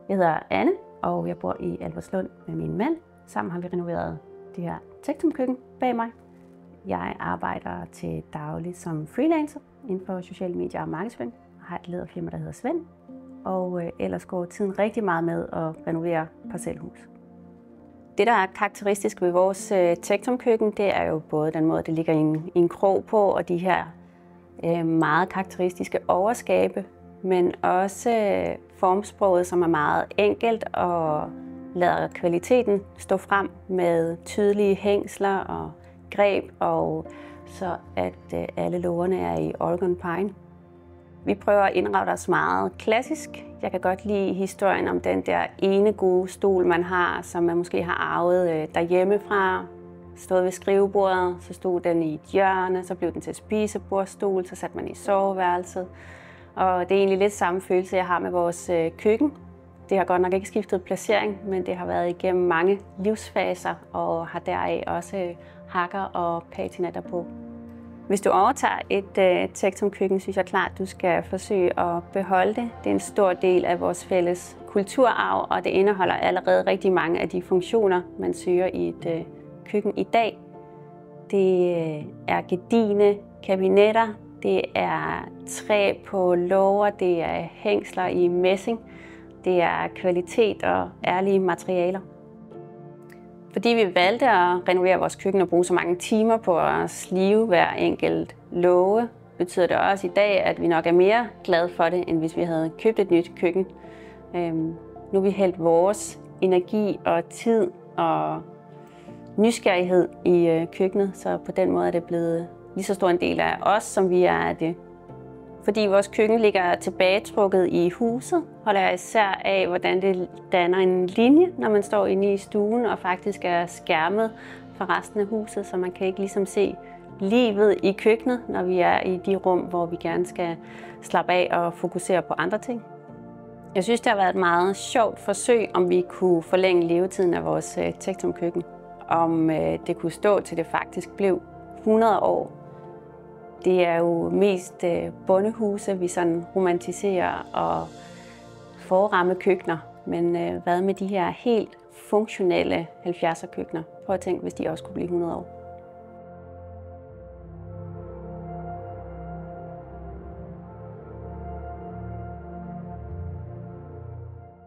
Jeg hedder Anne, og jeg bor i Albertslund med min mand. Sammen har vi renoveret det her Tectum-køkken bag mig. Jeg arbejder til daglig som freelancer inden for sociale medier og markedsføring. Jeg har et lederfirma, der hedder Svend, og ellers går tiden rigtig meget med at renovere parcelhus. Det, der er karakteristisk ved vores Tectum-køkken, det er jo både den måde, det ligger i en krog på, og de her meget karakteristiske overskabe, men også formsproget, som er meget enkelt og lader kvaliteten stå frem med tydelige hængsler og greb, og så at alle lågerne er i Oregon Pine. Vi prøver at indrette os meget klassisk. Jeg kan godt lide historien om den der ene gode stol, man har, som man måske har arvet derhjemmefra. Stod ved skrivebordet, så stod den i et hjørne, så blev den til spisebordstol, så satte man i soveværelset. Og det er egentlig lidt samme følelse, jeg har med vores køkken. Det har godt nok ikke skiftet placering, men det har været igennem mange livsfaser og har deraf også hakker og patina derpå. Hvis du overtager et Tectum-køkken, synes jeg klart, at du skal forsøge at beholde det. Det er en stor del af vores fælles kulturarv, og det indeholder allerede rigtig mange af de funktioner, man søger i et køkken i dag. Det er gedigne kabinetter, det er træ på låger, det er hængsler i messing, det er kvalitet og ærlige materialer. Fordi vi valgte at renovere vores køkken og bruge så mange timer på at slive hver enkelt låge, betyder det også i dag, at vi nok er mere glade for det, end hvis vi havde købt et nyt køkken. Nu har vi hældt vores energi og tid og nysgerrighed i køkkenet, så på den måde er det blevet lige så stor en del af os, som vi er af det. Fordi vores køkken ligger tilbagetrukket i huset, holder jeg især af, hvordan det danner en linje, når man står inde i stuen og faktisk er skærmet fra resten af huset, så man kan ikke ligesom se livet i køkkenet, når vi er i de rum, hvor vi gerne skal slappe af og fokusere på andre ting. Jeg synes, det har været et meget sjovt forsøg, om vi kunne forlænge levetiden af vores Tectum-køkken. Om det kunne stå til det faktisk blev 100 år. Det er jo mest bondehuse, vi sådan romantiserer og forramme køkkener. Men hvad med de her helt funktionelle 70'er køkkener? Prøv at tænke, hvis de også kunne blive 100 år.